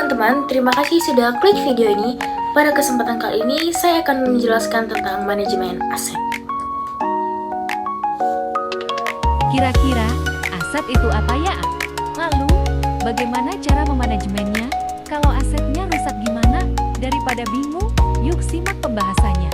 teman-teman, terima kasih sudah klik video ini. Pada kesempatan kali ini, saya akan menjelaskan tentang manajemen aset. Kira-kira aset itu apa ya? Lalu, bagaimana cara memanajemennya? Kalau asetnya rusak gimana? Daripada bingung, yuk simak pembahasannya.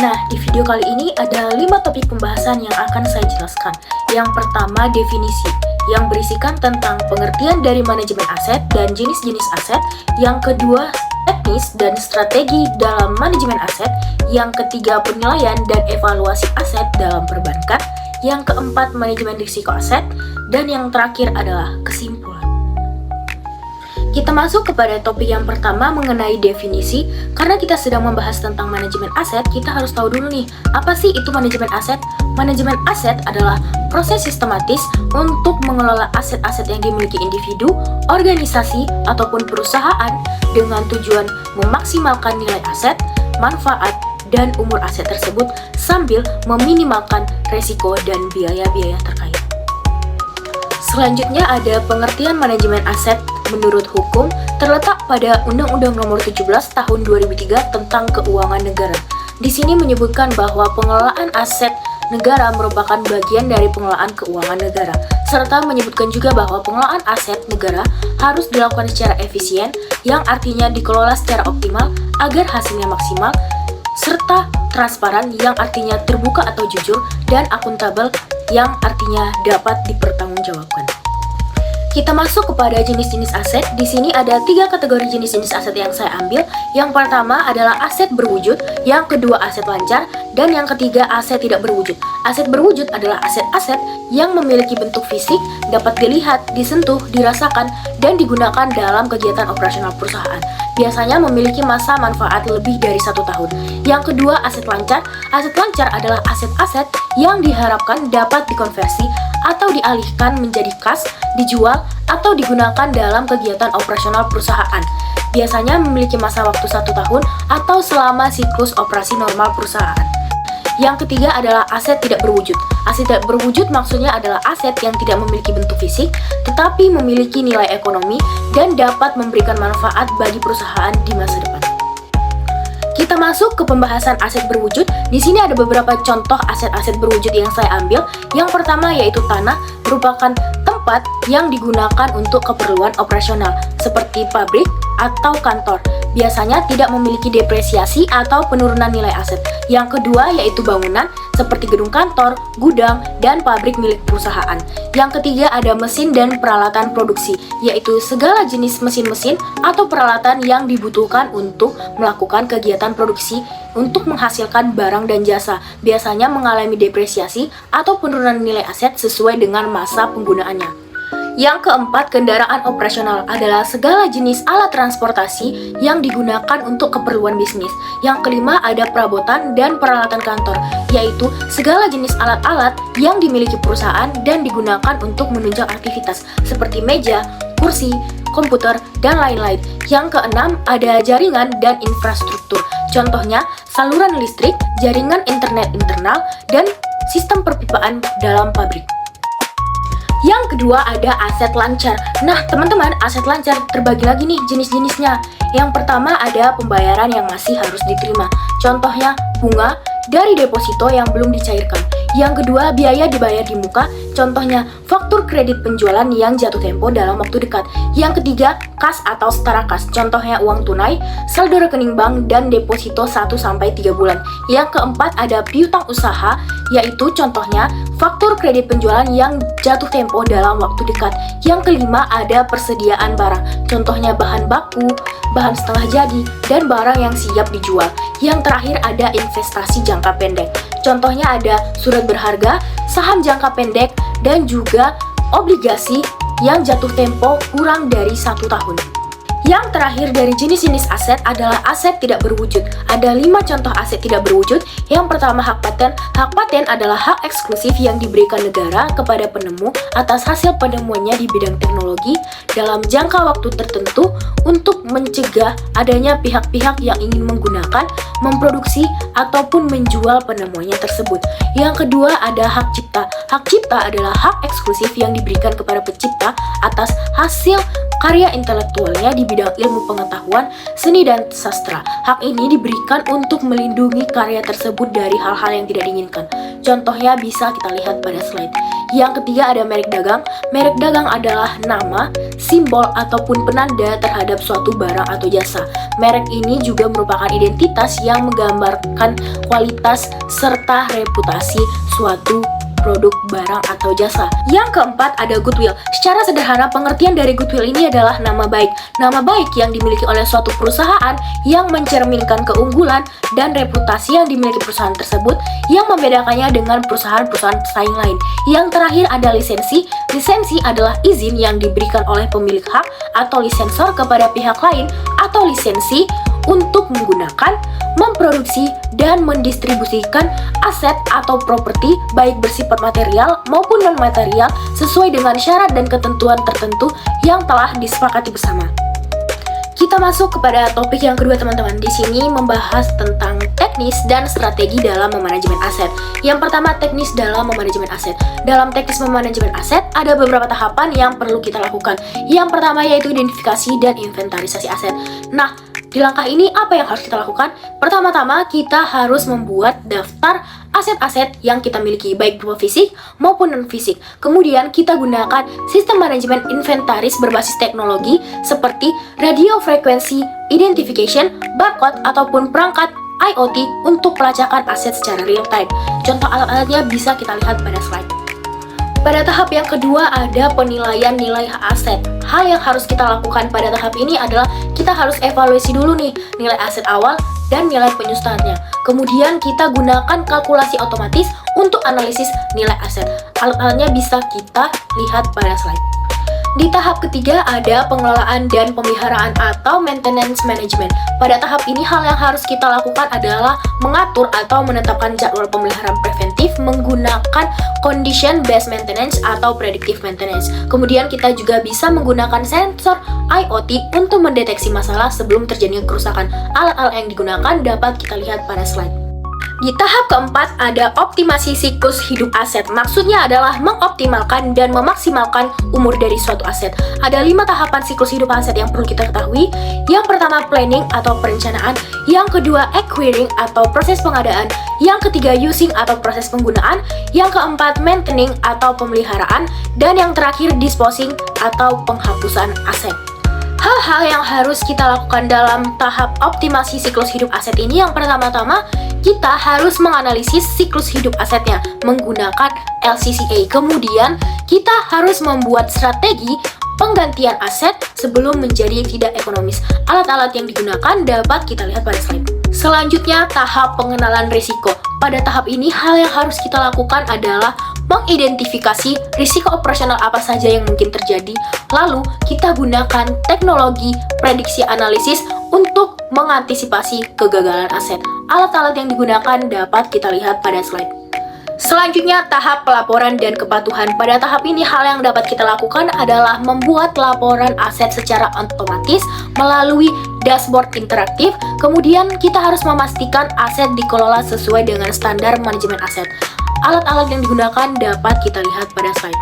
Nah, di video kali ini ada 5 topik pembahasan yang akan saya jelaskan. Yang pertama, definisi, yang berisikan tentang pengertian dari manajemen aset dan jenis-jenis aset. Yang kedua, teknis dan strategi dalam manajemen aset. Yang ketiga, penilaian dan evaluasi aset dalam perbankan. Yang keempat, manajemen risiko aset. Dan yang terakhir adalah kesimpulan. Kita masuk kepada topik yang pertama mengenai definisi. Karena kita sedang membahas tentang manajemen aset, kita harus tahu dulu nih, apa sih itu manajemen aset? Manajemen aset adalah proses sistematis untuk mengelola aset-aset yang dimiliki individu, organisasi, ataupun perusahaan dengan tujuan memaksimalkan nilai aset, manfaat, dan umur aset tersebut sambil meminimalkan resiko dan biaya-biaya terkait. Selanjutnya ada pengertian manajemen aset menurut hukum terletak pada Undang-Undang Nomor 17 Tahun 2003 tentang Keuangan Negara. Di sini menyebutkan bahwa pengelolaan aset negara merupakan bagian dari pengelolaan keuangan negara, serta menyebutkan juga bahwa pengelolaan aset negara harus dilakukan secara efisien, yang artinya dikelola secara optimal agar hasilnya maksimal, serta transparan, yang artinya terbuka atau jujur, dan akuntabel, yang artinya dapat dipertanggungjawabkan. Kita masuk kepada jenis-jenis aset. Di sini ada 3 kategori jenis-jenis aset yang saya ambil. Yang pertama adalah aset berwujud, yang kedua aset lancar, dan yang ketiga aset tidak berwujud. Aset berwujud adalah aset-aset yang memiliki bentuk fisik, dapat dilihat, disentuh, dirasakan, dan digunakan dalam kegiatan operasional perusahaan. Biasanya memiliki masa manfaat lebih dari 1 tahun. Yang kedua, aset lancar. Aset lancar adalah aset-aset yang diharapkan dapat dikonversi atau dialihkan menjadi kas, dijual, atau digunakan dalam kegiatan operasional perusahaan. Biasanya memiliki masa waktu 1 tahun atau selama siklus operasi normal perusahaan. Yang ketiga adalah aset tidak berwujud. Aset tidak berwujud maksudnya adalah aset yang tidak memiliki bentuk fisik, tetapi memiliki nilai ekonomi dan dapat memberikan manfaat bagi perusahaan di masa depan. Kita masuk ke pembahasan aset berwujud. Di sini ada beberapa contoh aset-aset berwujud yang saya ambil. Yang pertama yaitu tanah, merupakan tempat yang digunakan untuk keperluan operasional seperti pabrik atau kantor. Biasanya tidak memiliki depresiasi atau penurunan nilai aset. Yang kedua yaitu bangunan seperti gedung kantor, gudang, dan pabrik milik perusahaan. Yang ketiga ada mesin dan peralatan produksi, yaitu segala jenis mesin-mesin atau peralatan yang dibutuhkan untuk melakukan kegiatan produksi untuk menghasilkan barang dan jasa. Biasanya mengalami depresiasi atau penurunan nilai aset sesuai dengan masa penggunaannya. Yang keempat, kendaraan operasional adalah segala jenis alat transportasi yang digunakan untuk keperluan bisnis. Yang kelima, ada perabotan dan peralatan kantor, yaitu segala jenis alat-alat yang dimiliki perusahaan dan digunakan untuk menunjang aktivitas, seperti meja, kursi, komputer, dan lain-lain. Yang keenam, ada jaringan dan infrastruktur. Contohnya, saluran listrik, jaringan internet internal, dan sistem perpipaan dalam pabrik. Yang kedua ada aset lancar. Nah teman-teman, aset lancar terbagi lagi nih jenis-jenisnya. Yang pertama ada pembayaran yang masih harus diterima. Contohnya bunga dari deposito yang belum dicairkan. Yang kedua biaya dibayar di muka. Contohnya faktur kredit penjualan yang jatuh tempo dalam waktu dekat. Yang ketiga kas atau setara kas. Contohnya uang tunai, saldo rekening bank, dan deposito 1-3 bulan. Yang keempat ada piutang usaha, yaitu contohnya faktur kredit penjualan yang jatuh tempo dalam waktu dekat. Yang kelima ada persediaan barang, contohnya bahan baku, bahan setengah jadi, dan barang yang siap dijual. Yang terakhir ada investasi jangka pendek, contohnya ada surat berharga, saham jangka pendek, dan juga obligasi yang jatuh tempo kurang dari 1 tahun. Yang terakhir dari jenis-jenis aset adalah aset tidak berwujud. Ada 5 contoh aset tidak berwujud. Yang pertama, hak paten. Hak paten adalah hak eksklusif yang diberikan negara kepada penemu atas hasil penemuannya di bidang teknologi dalam jangka waktu tertentu untuk mencegah adanya pihak-pihak yang ingin menggunakan, memproduksi, ataupun menjual penemuannya tersebut. Yang kedua, ada hak cipta. Hak cipta adalah hak eksklusif yang diberikan kepada pencipta atas hasil karya intelektualnya di bidang ilmu pengetahuan, seni, dan sastra. Hak ini diberikan untuk melindungi karya tersebut dari hal-hal yang tidak diinginkan. Contohnya bisa kita lihat pada slide. Yang ketiga, ada merek dagang. Merek dagang adalah nama, simbol, ataupun penanda terhadap suatu barang atau jasa. Merek ini juga merupakan identitas yang menggambarkan kualitas serta reputasi suatu produk, barang, atau jasa. Yang keempat, ada goodwill. Secara sederhana, pengertian dari goodwill ini adalah nama baik. Nama baik yang dimiliki oleh suatu perusahaan yang mencerminkan keunggulan dan reputasi yang dimiliki perusahaan tersebut yang membedakannya dengan perusahaan-perusahaan pesaing lain. Yang terakhir, ada lisensi. Lisensi adalah izin yang diberikan oleh pemilik hak atau lisensor kepada pihak lain atau lisensi untuk menggunakan, memproduksi, dan mendistribusikan aset atau properti baik bersifat material maupun non-material sesuai dengan syarat dan ketentuan tertentu yang telah disepakati bersama. Kita masuk kepada topik yang kedua, teman-teman. Di sini membahas tentang teknis dan strategi dalam memanajemen aset. Yang pertama, teknis dalam memanajemen aset. Dalam teknis memanajemen aset, ada beberapa tahapan yang perlu kita lakukan. Yang pertama yaitu identifikasi dan inventarisasi aset. Nah, di langkah ini apa yang harus kita lakukan? Pertama-tama, kita harus membuat daftar aset-aset yang kita miliki, baik berupa fisik maupun non-fisik. Kemudian kita gunakan sistem manajemen inventaris berbasis teknologi seperti radio frequency identification, barcode, ataupun perangkat IoT untuk pelacakan aset secara real time. Contoh alat-alatnya bisa kita lihat pada slide. Pada tahap yang kedua, ada penilaian nilai aset. Hal yang harus kita lakukan pada tahap ini adalah kita harus evaluasi dulu nih nilai aset awal dan nilai penyustaannya. Kemudian kita gunakan kalkulasi otomatis untuk analisis nilai aset. Alat-alatnya bisa kita lihat pada slide. Di tahap ketiga ada pengelolaan dan pemeliharaan atau maintenance management. Pada tahap ini hal yang harus kita lakukan adalah mengatur atau menetapkan jadwal pemeliharaan preventif menggunakan condition based maintenance atau predictive maintenance. Kemudian kita juga bisa menggunakan sensor IoT untuk mendeteksi masalah sebelum terjadinya kerusakan. Alat-alat yang digunakan dapat kita lihat pada slide. Di tahap keempat ada optimasi siklus hidup aset. Maksudnya adalah mengoptimalkan dan memaksimalkan umur dari suatu aset. Ada 5 tahapan siklus hidup aset yang perlu kita ketahui. Yang pertama, planning atau perencanaan. Yang kedua, acquiring atau proses pengadaan. Yang ketiga, using atau proses penggunaan. Yang keempat, maintaining atau pemeliharaan. Dan yang terakhir, disposing atau penghapusan aset. Hal-hal yang harus kita lakukan dalam tahap optimasi siklus hidup aset ini, yang pertama-tama kita harus menganalisis siklus hidup asetnya menggunakan LCCA. Kemudian kita harus membuat strategi penggantian aset sebelum menjadi tidak ekonomis. Alat-alat yang digunakan dapat kita lihat pada slide. Selanjutnya, tahap pengenalan risiko. Pada tahap ini, hal yang harus kita lakukan adalah mengidentifikasi risiko operasional apa saja yang mungkin terjadi. Lalu, kita gunakan teknologi prediksi analisis untuk mengantisipasi kegagalan aset. Alat-alat yang digunakan dapat kita lihat pada slide. Selanjutnya, tahap pelaporan dan kepatuhan. Pada tahap ini, hal yang dapat kita lakukan adalah membuat laporan aset secara otomatis melalui dashboard interaktif. Kemudian, kita harus memastikan aset dikelola sesuai dengan standar manajemen aset. Alat-alat yang digunakan dapat kita lihat pada slide.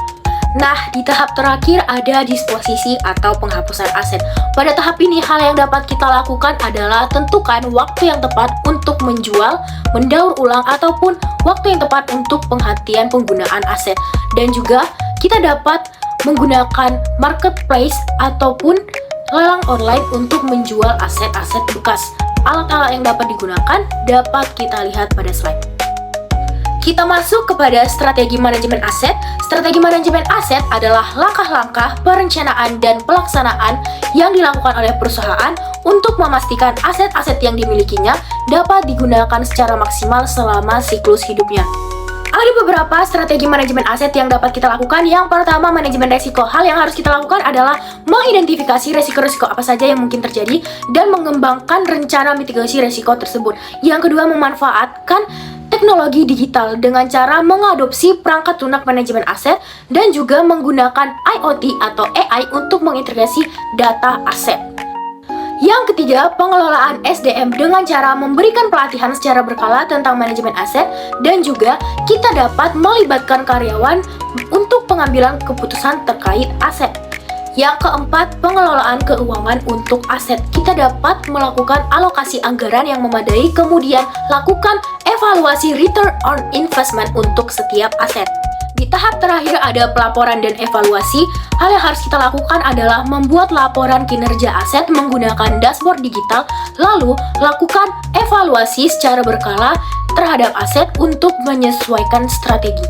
Nah, di tahap terakhir ada disposisi atau penghapusan aset. Pada tahap ini, hal yang dapat kita lakukan adalah tentukan waktu yang tepat untuk menjual, mendaur ulang, ataupun waktu yang tepat untuk penghentian penggunaan aset. Dan juga, kita dapat menggunakan marketplace ataupun lelang online untuk menjual aset-aset bekas. Alat-alat yang dapat digunakan dapat kita lihat pada slide. Kita masuk kepada strategi manajemen aset. Strategi manajemen aset adalah langkah-langkah perencanaan dan pelaksanaan yang dilakukan oleh perusahaan untuk memastikan aset-aset yang dimilikinya dapat digunakan secara maksimal selama siklus hidupnya. Ada beberapa strategi manajemen aset yang dapat kita lakukan. Yang pertama, manajemen resiko. Hal yang harus kita lakukan adalah mengidentifikasi resiko-resiko apa saja yang mungkin terjadi dan mengembangkan rencana mitigasi resiko tersebut. Yang kedua, memanfaatkan teknologi digital dengan cara mengadopsi perangkat lunak manajemen aset dan juga menggunakan IoT atau AI untuk mengintegrasi data aset. Yang ketiga, pengelolaan SDM dengan cara memberikan pelatihan secara berkala tentang manajemen aset dan juga kita dapat melibatkan karyawan untuk pengambilan keputusan terkait aset. Yang keempat, pengelolaan keuangan untuk aset. Kita dapat melakukan alokasi anggaran yang memadai, kemudian lakukan evaluasi return on investment untuk setiap aset. Di tahap terakhir ada pelaporan dan evaluasi. Hal yang harus kita lakukan adalah membuat laporan kinerja aset menggunakan dashboard digital, lalu lakukan evaluasi secara berkala terhadap aset untuk menyesuaikan strategi.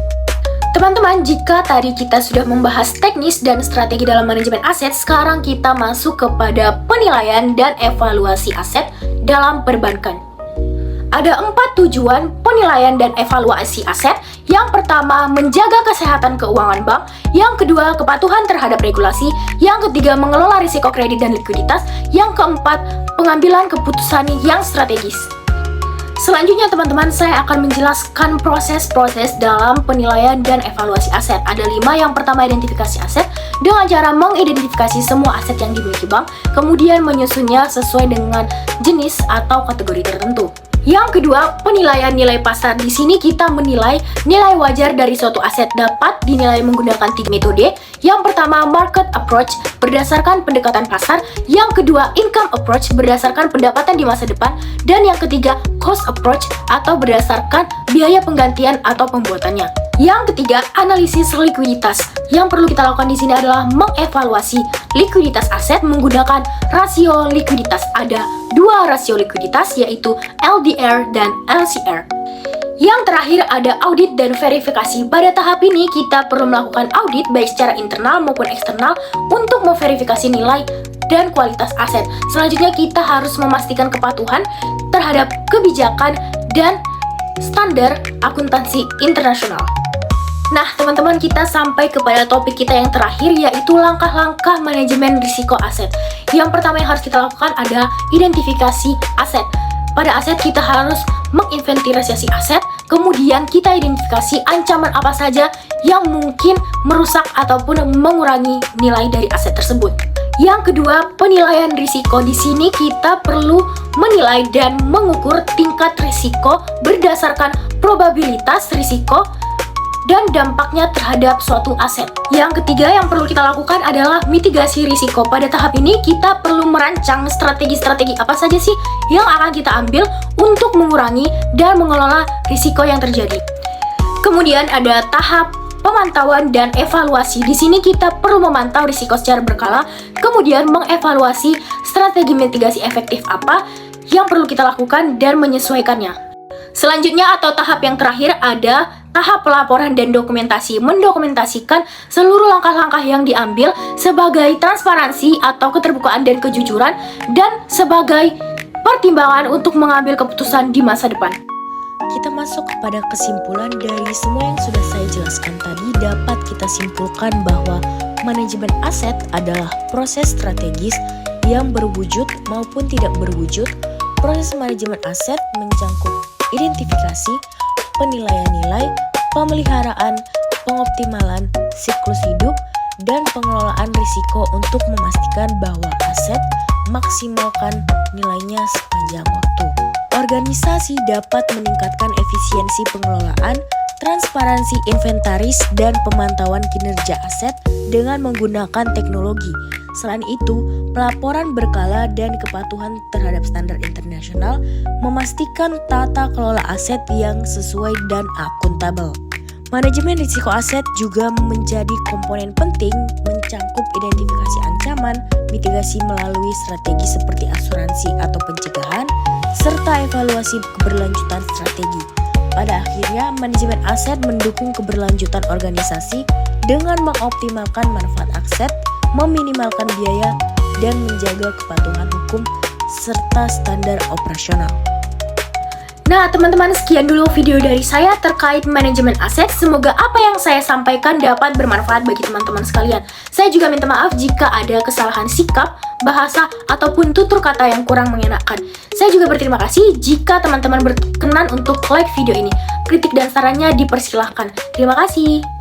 Teman-teman, jika tadi kita sudah membahas teknis dan strategi dalam manajemen aset, sekarang kita masuk kepada penilaian dan evaluasi aset dalam perbankan. Ada 4 tujuan penilaian dan evaluasi aset. Yang pertama, menjaga kesehatan keuangan bank. Yang kedua, kepatuhan terhadap regulasi. Yang ketiga, mengelola risiko kredit dan likuiditas. Yang keempat, pengambilan keputusan yang strategis. Selanjutnya teman-teman, saya akan menjelaskan proses-proses dalam penilaian dan evaluasi aset. Ada 5. Yang pertama, identifikasi aset dengan cara mengidentifikasi semua aset yang dimiliki bank, kemudian menyusunnya sesuai dengan jenis atau kategori tertentu. Yang kedua, penilaian nilai pasar. Di sini kita menilai nilai wajar dari suatu aset dapat dinilai menggunakan 3 metode. Yang pertama, market approach berdasarkan pendekatan pasar. Yang kedua, income approach berdasarkan pendapatan di masa depan. Dan yang ketiga, cost approach atau berdasarkan biaya penggantian atau pembuatannya. Yang ketiga, analisis likuiditas. Yang perlu kita lakukan di sini adalah mengevaluasi likuiditas aset menggunakan rasio likuiditas. Ada 2 rasio likuiditas, yaitu LDR dan LCR. Yang terakhir ada audit dan verifikasi. Pada tahap ini kita perlu melakukan audit baik secara internal maupun eksternal untuk memverifikasi nilai dan kualitas aset. Selanjutnya kita harus memastikan kepatuhan terhadap kebijakan dan standar akuntansi internasional. Nah teman-teman, kita sampai kepada topik kita yang terakhir, yaitu langkah-langkah manajemen risiko aset. Yang pertama yang harus kita lakukan adalah identifikasi aset. Pada aset kita harus menginventarisasi aset, kemudian kita identifikasi ancaman apa saja yang mungkin merusak ataupun mengurangi nilai dari aset tersebut. Yang kedua, penilaian risiko. Di sini kita perlu menilai dan mengukur tingkat risiko berdasarkan probabilitas risiko dan dampaknya terhadap suatu aset. Yang ketiga yang perlu kita lakukan adalah mitigasi risiko. Pada tahap ini kita perlu merancang strategi-strategi apa saja sih yang akan kita ambil untuk mengurangi dan mengelola risiko yang terjadi. Kemudian ada tahap pemantauan dan evaluasi. Di sini kita perlu memantau risiko secara berkala, kemudian mengevaluasi strategi mitigasi efektif apa yang perlu kita lakukan dan menyesuaikannya. Selanjutnya atau tahap yang terakhir ada tahap pelaporan dan dokumentasi. Mendokumentasikan seluruh langkah-langkah yang diambil sebagai transparansi atau keterbukaan dan kejujuran dan sebagai pertimbangan untuk mengambil keputusan di masa depan. Kita masuk kepada kesimpulan dari semua yang sudah saya jelaskan tadi. Dapat kita simpulkan bahwa manajemen aset adalah proses strategis yang berwujud maupun tidak berwujud. Proses manajemen aset mencangkup identifikasi, penilaian nilai, pemeliharaan, pengoptimalan siklus hidup, dan pengelolaan risiko untuk memastikan bahwa aset maksimalkan nilainya sepanjang waktu. Organisasi dapat meningkatkan efisiensi pengelolaan, transparansi inventaris, dan pemantauan kinerja aset dengan menggunakan teknologi. Selain itu, pelaporan berkala dan kepatuhan terhadap standar internasional memastikan tata kelola aset yang sesuai dan akuntabel. Manajemen risiko aset juga menjadi komponen penting, mencangkup identifikasi ancaman, mitigasi melalui strategi seperti asuransi atau pencegahan, serta evaluasi keberlanjutan strategi. Pada akhirnya, manajemen aset mendukung keberlanjutan organisasi dengan mengoptimalkan manfaat aset, meminimalkan biaya, dan menjaga kepatuhan hukum serta standar operasional. Nah, teman-teman, sekian dulu video dari saya terkait manajemen aset. Semoga apa yang saya sampaikan dapat bermanfaat bagi teman-teman sekalian. Saya juga minta maaf jika ada kesalahan sikap, bahasa, ataupun tutur kata yang kurang mengenakan. Saya juga berterima kasih jika teman-teman berkenan untuk like video ini. Kritik dan sarannya dipersilahkan. Terima kasih.